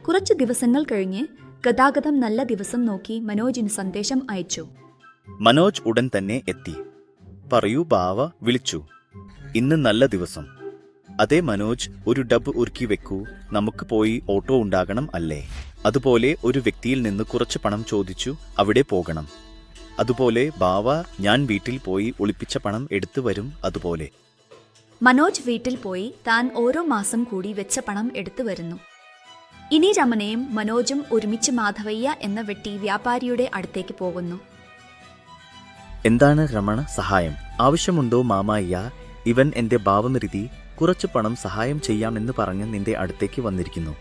കുറച്ചു ദിവസങ്ങൾ കഴിഞ്ഞ് ഗതാഗതം നല്ല ദിവസം നോക്കി മനോജിന് സന്ദേശം അയച്ചു. മനോജ് ഉടൻ തന്നെ എത്തി. പറയൂ ബാവ, വിളിച്ചു. ഇന്ന് നല്ല ദിവസം. അതെ മനോജ്, ഒരു ഡബ്ബ് ഉരുക്കി വെക്കൂ, നമുക്ക് പോയി ഓട്ടോ ഉണ്ടാകണം അല്ലേ? അതുപോലെ ഒരു വ്യക്തിയിൽ നിന്ന് കുറച്ച് പണം ചോദിച്ചു അവിടെ പോകണം. അതുപോലെ ബാവ, ഞാൻ വീട്ടിൽ പോയി ഒളിപ്പിച്ച പണം എടുത്തു വരും. അതുപോലെ മനോജ് വീട്ടിൽ പോയി താൻ ഓരോ മാസം കൂടി വെച്ച പണം എടുത്തു വരുന്നു. ഇനി രമണയും മനോജും ഒരുമിച്ച് മാധവയ്യ എന്ന വെട്ടി വ്യാപാരിയുടെ അടുത്തേക്ക് പോകുന്നു. എന്താണ് രമണ, സഹായം ആവശ്യമുണ്ടോ മാമയ്യ? ഇവൻ എന്റെ ഭാവമരുതി കുറച്ച് പണം സഹായം ചെയ്യാമെന്ന് പറഞ്ഞ് നിന്റെ അടുത്തേക്ക് വന്നിരിക്കുന്നു.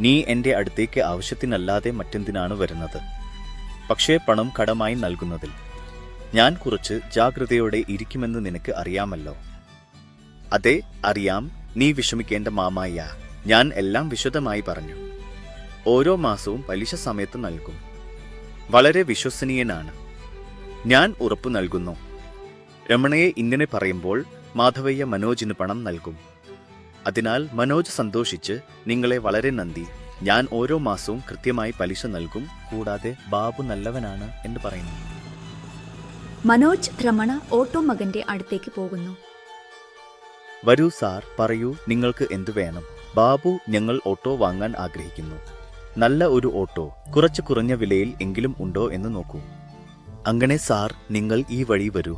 നീ എന്റെ അടുത്തേക്ക് ആവശ്യത്തിനല്ലാതെ മറ്റെന്തിനാണ് വരുന്നത്? പക്ഷേ പണം കടമായി നൽകുന്നതിൽ ഞാൻ കുറച്ച് ജാഗ്രതയോടെ ഇരിക്കുമെന്ന് നിനക്ക് അറിയാമല്ലോ. അതെ അറിയാം, നീ വിഷമിക്കേണ്ട മാമയ്യ, ഞാൻ എല്ലാം വിശദമായി പറഞ്ഞു. ഓരോ മാസവും പലിശ സമയത്ത് നൽകും. വളരെ വിശ്വസനീയനാണ്, ഞാൻ ഉറപ്പു നൽകുന്നു. രമണയെ ഇങ്ങനെ പറയുമ്പോൾ മാധവയ്യ മനോജിന് പണം നൽകും. അതിനാൽ മനോജ് സന്തോഷിച്ച്, നിങ്ങളെ വളരെ നന്ദി, ഞാൻ ഓരോ മാസവും കൃത്യമായി പലിശ നൽകും, കൂടാതെ ബാബു നല്ലവനാണ് എന്ന് പറയുന്നു. മനോജ് രമണ ഓട്ടോ മകന്റെ അടുത്തേക്ക് പോകുന്നു. വരൂ സാർ, പറയൂ നിങ്ങൾക്ക് എന്തു വേണം? ബാബു, ഞങ്ങൾ ഓട്ടോ വാങ്ങാൻ ആഗ്രഹിക്കുന്നു. നല്ല ഒരു ഓട്ടോ കുറച്ച് കുറഞ്ഞ വിലയിൽ എങ്കിലും ഉണ്ടോ എന്ന് നോക്കൂ. അങ്ങനെ സാർ, നിങ്ങൾ ഈ വഴി വരൂ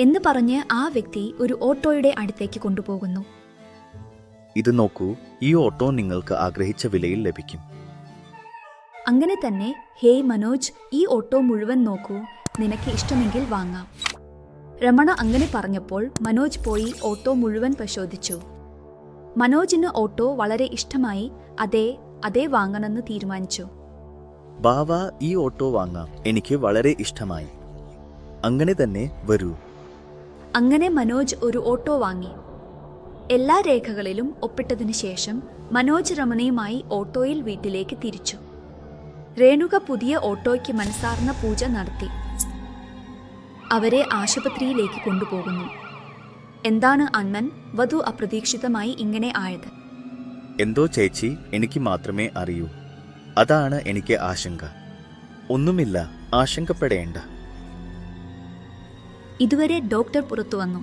എന്ന് പറഞ്ഞ് ആ വ്യക്തി ഒരു ഓട്ടോയുടെ അടുത്തേക്ക് കൊണ്ടുപോകുന്നു. ഇത് നോക്കൂ, ഈ ഓട്ടോ നിങ്ങൾക്ക് ആഗ്രഹിച്ച വിലയിൽ ലഭിക്കും. അങ്ങനെ തന്നെ, ഹേയ് മനോജ്, ഈ ഓട്ടോ മുഴുവൻ നോക്കൂ, നിനക്ക് ഇഷ്ടമെങ്കിൽ വാങ്ങാം. രമണ അങ്ങനെ പറഞ്ഞപ്പോൾ മനോജ് പോയി ഓട്ടോ മുഴുവൻ പരിശോധിച്ചു. മനോജിന് ഓട്ടോ വളരെ ഇഷ്ടമായി. അതേ വാങ്ങണമെന്ന് തീരുമാനിച്ചു. ബാവ, ഈ ഓട്ടോ വാങ്ങാം, എനിക്ക് വളരെ ഇഷ്ടമായി. അങ്ങനെ തന്നെ, വരൂ. അങ്ങനെ മനോജ് ഒരു ഓട്ടോ വാങ്ങി. എല്ലാ രേഖകളിലും ഒപ്പിട്ടതിനു ശേഷം മനോജ് രമണയുമായി ഓട്ടോയിൽ വീട്ടിലേക്ക് തിരിച്ചു. രേണുക പുതിയ ഓട്ടോയ്ക്ക് മനസ്സാർന്ന പൂജ നടത്തി. അവരെ ആശുപത്രിയിലേക്ക് കൊണ്ടുപോകുന്നു. എന്താണ് അണ്ണൻ, വധു അപ്രതീക്ഷിതമായി ഇങ്ങനെ ആയത്? എന്തോ ചേച്ചി, എനിക്ക് മാത്രമേ അറിയൂ. അതാണ് എനിക്ക് ആശങ്ക. ഒന്നുമില്ല, ആശങ്കപ്പെടേണ്ട. ഇതുവരെ ഡോക്ടർ പുറത്തു വന്നു.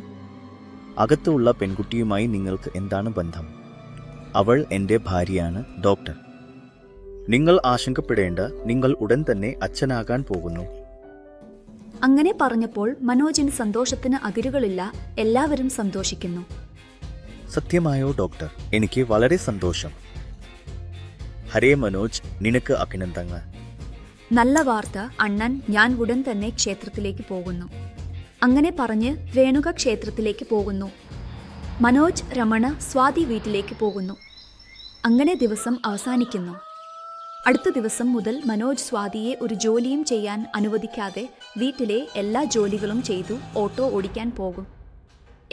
അകത്തുള്ള പെൺകുട്ടിയുമായി നിങ്ങൾക്ക് എന്താണ് ബന്ധം? അവൾ എന്റെ ഭാര്യയാണ് ഡോക്ടർ. നിങ്ങൾ ആശങ്കപ്പെടേണ്ട, നിങ്ങൾ ഉടൻ തന്നെ അച്ഛനാകാൻ പോകുന്നു. അങ്ങനെ പറഞ്ഞപ്പോൾ മനോജിന് സന്തോഷത്തിന് അതിരുകളില്ല. എല്ലാവരും സന്തോഷിക്കുന്നു. സത്യമായോ ഡോക്ടർ? എനിക്ക് വളരെ സന്തോഷം. ഹരേ മനോജ്, നിനക്ക് അഭിനന്ദനങ്ങൾ. നല്ല വാർത്ത അണ്ണൻ, ഞാൻ ഉടൻ തന്നെ ക്ഷേത്രത്തിലേക്ക് പോകുന്നു. അങ്ങനെ പറഞ്ഞ് രേണുക ക്ഷേത്രത്തിലേക്ക് പോകുന്നു. മനോജ്, രമണ, സ്വാതി വീട്ടിലേക്ക് പോകുന്നു. അങ്ങനെ ദിവസം അവസാനിക്കുന്നു. അടുത്ത ദിവസം മുതൽ മനോജ് സ്വാതിയെ ഒരു ജോലിയും ചെയ്യാൻ അനുവദിക്കാതെ വീട്ടിലെ എല്ലാ ജോലികളും ചെയ്തു ഓട്ടോ ഓടിക്കാൻ പോകും.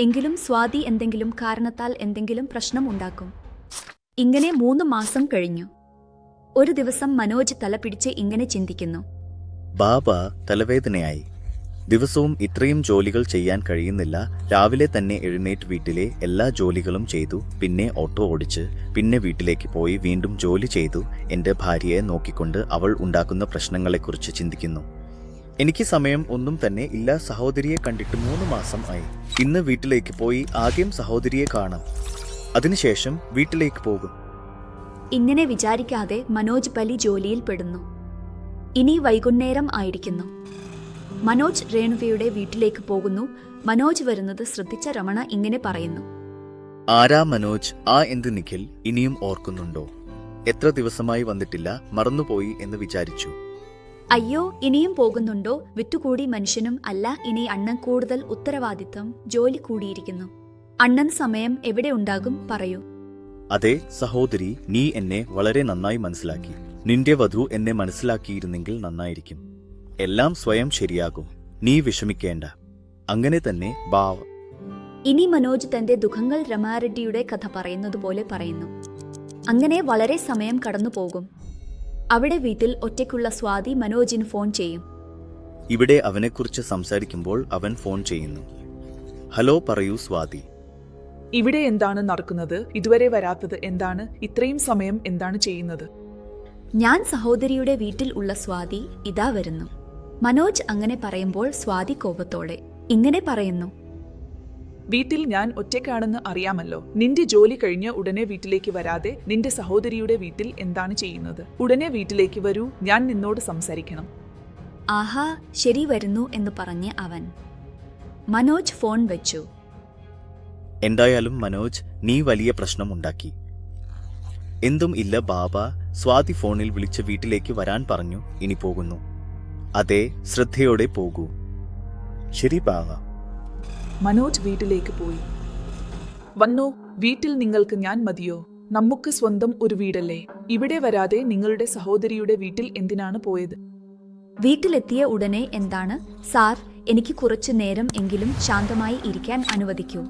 എങ്കിലും സ്വാതി എന്തെങ്കിലും കാരണത്താൽ എന്തെങ്കിലും പ്രശ്നം ഉണ്ടാക്കും. ഇങ്ങനെ 3 മാസം കഴിഞ്ഞു. ഒരു ദിവസം മനോജ് തല പിടിച്ച് ഇങ്ങനെ ചിന്തിക്കുന്നു. ബാബ, തലവേദനയായി. ദിവസവും ഇത്രയും ജോലികൾ ചെയ്യാൻ കഴിയുന്നില്ല. രാവിലെ തന്നെ എഴുന്നേറ്റ് വീട്ടിലെ എല്ലാ ജോലികളും ചെയ്തു, പിന്നെ ഓട്ടോ ഓടിച്ച്, പിന്നെ വീട്ടിലേക്ക് പോയി വീണ്ടും ജോലി ചെയ്തു. എൻ്റെ ഭാര്യയെ നോക്കിക്കൊണ്ട് അവൾ ഉണ്ടാക്കുന്ന പ്രശ്നങ്ങളെക്കുറിച്ച് ചിന്തിക്കുന്നു. എനിക്ക് സമയം ഒന്നും തന്നെ ഇല്ല. സഹോദരിയെ കണ്ടിട്ട് 3 മാസം ആയി. ഇന്ന് വീട്ടിലേക്ക് പോയി ആദ്യം സഹോദരിയെ കാണാം, അതിനുശേഷം വീട്ടിലേക്ക് പോകും. ഇങ്ങനെ വിചാരിക്കാതെ മനോജ് പലി ജോലിയിൽ പെടുന്നു. ഇനി വൈകുന്നേരം ആയിരിക്കുന്നു. മനോജ് രേണുവയുടെ വീട്ടിലേക്ക് പോകുന്നു. മനോജ് വരുന്നത് ശ്രദ്ധിച്ച രമണ ഇങ്ങനെ പറയുന്നു. ആരാ മനോജ്? എന്ത് നിഖിൽ, ഇനിയും ഓർക്കുന്നുണ്ടോ? എത്ര ദിവസമായി വന്നിട്ടില്ല, മറന്നുപോയി എന്ന് വിചാരിച്ചു. അയ്യോ, ഇനിയും പോകുന്നുണ്ടോ? വിറ്റുകൂടി മനുഷ്യനും അല്ല. ഇനി അണ്ണൻ കൂടുതൽ ഉത്തരവാദിത്തം, ജോലി കൂടിയിരിക്കുന്നു. അണ്ണൻ സമയം എവിടെ ഉണ്ടാകും, പറയൂ. അതെ സഹോദരി, നീ എന്നെ വളരെ നന്നായി മനസ്സിലാക്കി. നിന്റെ വധു എന്നെ മനസ്സിലാക്കിയിരുന്നെങ്കിൽ നന്നായിരിക്കും. എല്ലാം സ്വയം ശരിയാകും, നീ വിഷമിക്കേണ്ട. അങ്ങനെ തന്നെ ബാവ. ഇനി മനോജ് തന്റെ ദുഃഖങ്ങൾ രമാരെഡ്ഡിയുടെ കഥ പറയുന്നത് പോലെ പറയുന്നു. അങ്ങനെ വളരെ സമയം കടന്നു പോകും. അവിടെ വീട്ടിൽ ഒറ്റയ്ക്കുള്ള സ്വാതി മനോജിന് ഫോൺ ചെയ്യും. ഇവിടെ അവനെക്കുറിച്ച് സംസാരിക്കുമ്പോൾ അവൻ ഫോൺ ചെയ്യുന്നു. ഹലോ, പറയൂ സ്വാതി. ഇവിടെ എന്താണ് നടക്കുന്നത്? ഇതുവരെ വരാത്തത് എന്താണ്? ഇത്രയും സമയം എന്താണ് ചെയ്യുന്നത്? ഞാൻ സഹോദരിയുടെ വീട്ടിൽ ഉള്ള സ്വാതി ഇതാ വരുന്നു. മനോജ് അങ്ങനെ പറയുമ്പോൾ സ്വാതി കോപത്തോടെ ഇങ്ങനെ പറയുന്നു. വീട്ടിൽ ഞാൻ ഒറ്റയ്ക്കാണെന്ന് അറിയാമല്ലോ. നിന്റെ ജോലി കഴിഞ്ഞ് ഉടനെ വീട്ടിലേക്ക് വരാതെ നിന്റെ സഹോദരിയുടെ വീട്ടിൽ എന്താണ് ചെയ്യുന്നത്? ഉടനെ വീട്ടിലേക്ക് വരൂ, ഞാൻ നിന്നോട് സംസാരിക്കണം. ആഹാ, ശരി വരുന്നു എന്ന് പറഞ്ഞ് അവൻ. മനോജ് ഫോൺ വെച്ചു. എന്തായാലും മനോജ്, നീ വലിയ പ്രശ്നമുണ്ടാക്കി. എന്തും ഇല്ല ബാബ, സ്വാതി ഫോണിൽ വിളിച്ച് വീട്ടിലേക്ക് വരാൻ പറഞ്ഞു. ഇനി പോകുന്നു. അതെ, ശ്രദ്ധയോടെ പോകൂ. ശരി ബാബ. മനോജ് വീട്ടിലേക്ക് പോയി. വന്നോ, വീട്ടിൽ നിങ്ങൾക്ക് ഞാൻ മതിയോ? നമുക്ക് സ്വന്തം ഒരു വീടല്ലേ? ഇവിടെ വരാതെ നിങ്ങളുടെ സഹോദരിയുടെ വീട്ടിൽ എന്തിനാണ് പോയത്? വീട്ടിലെത്തിയ ഉടനെ എന്താണ് സാർ, എനിക്ക് കുറച്ചു നേരം എങ്കിലും ശാന്തമായി ഇരിക്കാൻ അനുവദിക്കൂ.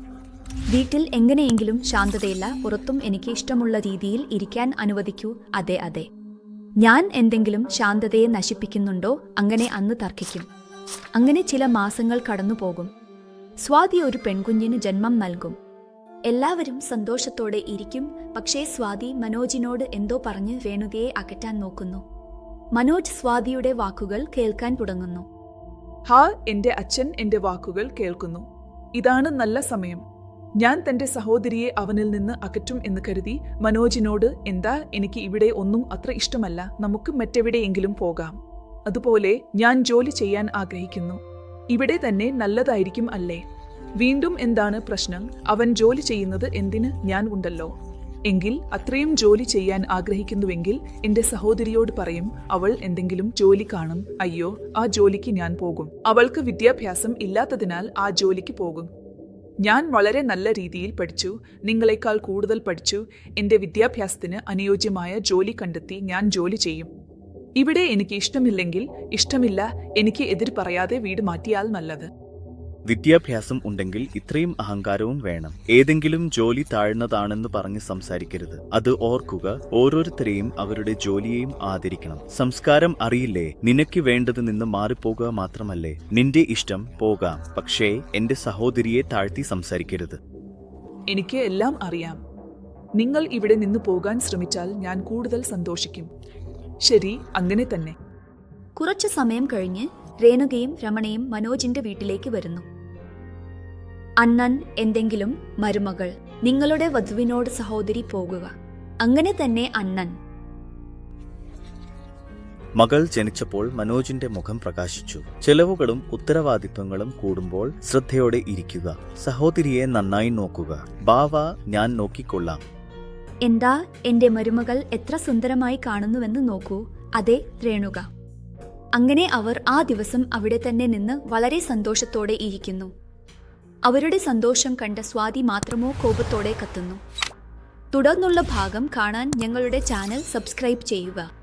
വീട്ടിൽ എങ്ങനെയെങ്കിലും ശാന്തതയില്ല, പുറത്തും എനിക്ക് ഇഷ്ടമുള്ള രീതിയിൽ ഇരിക്കാൻ അനുവദിക്കൂ. അതെ അതെ, ഞാൻ എന്തെങ്കിലും ശാന്തതയെ നശിപ്പിക്കുന്നുണ്ടോ? അങ്ങനെ അന്ന് തർക്കിക്കും. അങ്ങനെ ചില മാസങ്ങൾ കടന്നുപോകും. സ്വാതി ഒരു പെൺകുഞ്ഞിന് ജന്മം നൽകും. എല്ലാവരും സന്തോഷത്തോടെ ഇരിക്കും. പക്ഷേ സ്വാതി മനോജിനോട് എന്തോ പറഞ്ഞ് വേണുകയെ അകറ്റാൻ നോക്കുന്നു. മനോജ് സ്വാതിയുടെ വാക്കുകൾ കേൾക്കാൻ തുടങ്ങുന്നു. ഹാ, എന്റെ അച്ഛൻ എന്റെ വാക്കുകൾ കേൾക്കുന്നു. ഇതാണ് നല്ല സമയം. ഞാൻ തന്റെ സഹോദരിയെ അവനിൽ നിന്ന് അകറ്റും എന്ന് കരുതി മനോജിനോട്, എന്താ, എനിക്ക് ഇവിടെ ഒന്നും അത്ര ഇഷ്ടമല്ല, നമുക്ക് മറ്റെവിടെയെങ്കിലും പോകാം. അതുപോലെ ഞാൻ ജോലി ചെയ്യാൻ ആഗ്രഹിക്കുന്നു. ഇവിടെ തന്നെ നല്ലതായിരിക്കും അല്ലേ? വീണ്ടും എന്താണ് പ്രശ്നം? അവൻ ജോലി ചെയ്യുന്നത് എന്തിന്? ഞാൻ ഉണ്ടല്ലോ. എങ്കിൽ അത്രയും ജോലി ചെയ്യാൻ ആഗ്രഹിക്കുന്നുവെങ്കിൽ എന്റെ സഹോദരിയോട് പറയും, അവൾ എന്തെങ്കിലും ജോലി കാണും. അയ്യോ, ആ ജോലിക്ക് ഞാൻ പോകും. അവൾക്ക് വിദ്യാഭ്യാസം ഇല്ലാത്തതിനാൽ ആ ജോലിക്ക് പോകും. ഞാൻ വളരെ നല്ല രീതിയിൽ പഠിച്ചു, നിങ്ങളെക്കാൾ കൂടുതൽ പഠിച്ചു. എന്റെ വിദ്യാഭ്യാസത്തിന് അനുയോജ്യമായ ജോലി കണ്ടെത്തി ഞാൻ ജോലി ചെയ്യും. ഇവിടെ എനിക്ക് ഇഷ്ടമില്ലെങ്കിൽ ഇഷ്ടമില്ല, എനിക്ക് എതിർ പറയാതെ വീട് മാറ്റിയാൽ നല്ലത്. വിദ്യാഭ്യാസം ഉണ്ടെങ്കിൽ ഇത്രയും അഹങ്കാരവും വേണം. ഏതെങ്കിലും ജോലി താഴ്ന്നതാണെന്ന് പറഞ്ഞ് സംസാരിക്കരുത്. അത് ഓർക്കുക. ഓരോരുത്തരെയും അവരുടെ ജോലിയെയും ആദരിക്കണം. സംസ്കാരം അറിയില്ലേ? നിനക്ക് വേണ്ടത് നിന്ന് മാറിപ്പോകുക മാത്രമല്ലേ? നിന്റെ ഇഷ്ടം പോകാം, പക്ഷേ എന്റെ സഹോദരിയെ താഴ്ത്തി സംസാരിക്കരുത്. എനിക്ക് എല്ലാം അറിയാം. നിങ്ങൾ ഇവിടെ നിന്ന് പോകാൻ ശ്രമിച്ചാൽ ഞാൻ കൂടുതൽ സന്തോഷിക്കും. ശരി, അങ്ങനെ തന്നെ. കുറച്ചു സമയം കഴിഞ്ഞ് രേണുകയും രമണയും മനോജിന്റെ വീട്ടിലേക്ക് വരുന്നു. അണ്ണൻ, എന്തെങ്കിലും മരുമകൾ, നിങ്ങളുടെ വധുവിനോട് സഹോദരി പോകുക. അങ്ങനെ തന്നെ അണ്ണൻ. മകൾ ജനിച്ചപ്പോൾ മനോജിന്റെ മുഖം പ്രകാശിച്ചു. ചെലവുകളും ഉത്തരവാദിത്വങ്ങളും കൂടുമ്പോൾ ശ്രദ്ധയോടെ ഇരിക്കുക. സഹോദരിയെ നന്നായി നോക്കുക. ബാവ, ഞാൻ നോക്കിക്കൊള്ളാം. എന്താ, എന്റെ മരുമകൾ എത്ര സുന്ദരമായി കാണുന്നുവെന്ന് നോക്കൂ. അതെ രേണുക. അങ്ങനെ അവർ ആ ദിവസം അവിടെ തന്നെ നിന്ന് വളരെ സന്തോഷത്തോടെ ഇരിക്കുന്നു. അവരുടെ സന്തോഷം കണ്ട സ്വാതി മാത്രമോ കോപത്തോടെ കത്തുന്നു. തുടർന്നുള്ള ഭാഗം കാണാൻ ഞങ്ങളുടെ ചാനൽ സബ്സ്ക്രൈബ് ചെയ്യുക.